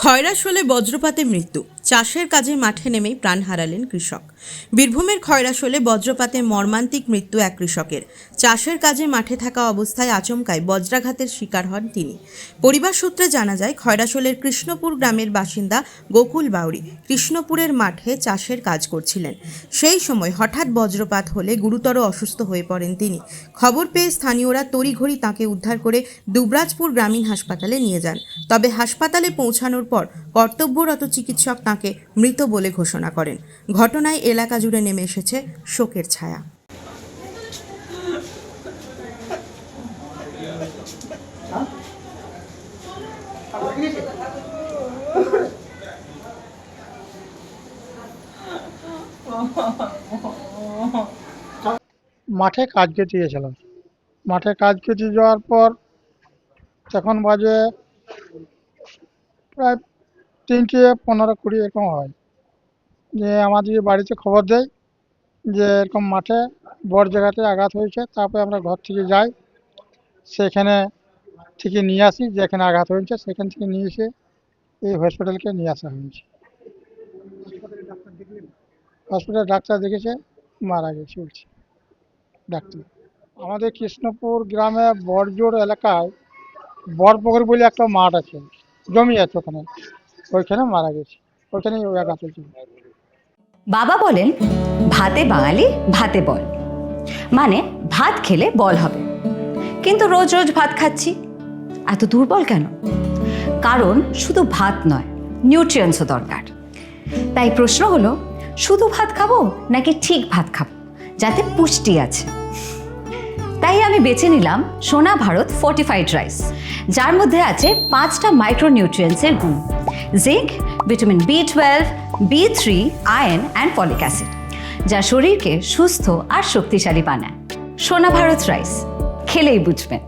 খয়রাশোলে বজ্রপাতে মৃত্যু, চাষের কাজে মাঠে নেমেই প্রাণ হারালেন কৃষক। বীরভূমের খয়রাশোলে বজ্রপাতে মর্মান্তিক মৃত্যু এক কৃষকের। চাষের কাজে মাঠে থাকা অবস্থায় আচমকায় বজ্রাঘাতের শিকার হন তিনি। পরিবার সূত্রে জানা যায়, খয়রাশোলের কৃষ্ণপুর গ্রামের বাসিন্দা গোকুল বাউরি কৃষ্ণপুরের মাঠে চাষের কাজ করছিলেন। সেই সময় হঠাৎ বজ্রপাত হলে গুরুতর অসুস্থ হয়ে পড়েন তিনি। খবর পেয়ে স্থানীয়রা তড়িঘড়ি তাঁকে উদ্ধার করে দুবরাজপুর গ্রামীণ হাসপাতালে নিয়ে যান। তবে হাসপাতালে পৌঁছানোর পর কর্তব্যরত চিকিৎসক তাঁকে মৃত বলে ঘোষণা করেন। ঘটনায় এলাকা জুড়ে নেমে এসেছে শোকের ছায়া। মাঠে কাজ করতে গিয়েছিলাম। মাঠে কাজ করতে যাওয়ার পর তখন বাজে প্রায় 3:15-20 এরকম হয়, যে আমাদের বাড়িতে খবর দেয় যে এরকম মাঠে বড় জায়গাতে আঘাত হয়েছে। তারপরে আমরা ঘর থেকে যাই, সেখানে থেকে নিয়ে আসি, যেখানে আঘাত হয়েছে সেখান থেকে নিয়ে এসে এই হসপিটালকে নিয়ে আসা হয়েছে। হসপিটালে ডাক্তার দেখেছে, মারা গেছে বলছে ডাক্তার। আমাদের কৃষ্ণপুর গ্রামে বড়জোর এলাকায় বরপুকুর বলে একটা মাঠ আছে, জমি আছে ওখানে, ওইখানে মারা গেছে, ওইখানেই ওই আঘাত হয়েছিল। বাবা বলেন, ভাতে বাঙালি ভাতে বল, মানে ভাত খেলে বল হবে। কিন্তু রোজ রোজ ভাত খাচ্ছি, এত দুর্বল কেন? কারণ শুধু ভাত নয়, নিউট্রিয়েন্টসও দরকার। তাই প্রশ্ন হলো, শুধু ভাত খাবো নাকি ঠিক ভাত খাবো যাতে পুষ্টি আছে? তাই আমি বেছে নিলাম সোনা ভারত ফর্টিফাইড রাইস, যার মধ্যে আছে 5টা মাইক্রোনিউট্রিয়েন্টসের গুণ: zinc, vitamin B12, B3, iron and folic acid, যা শরীরকে সুস্থ আর শক্তিশালী বানায়। সোনা ভারত রাইস, খেলেই বুঝবেন।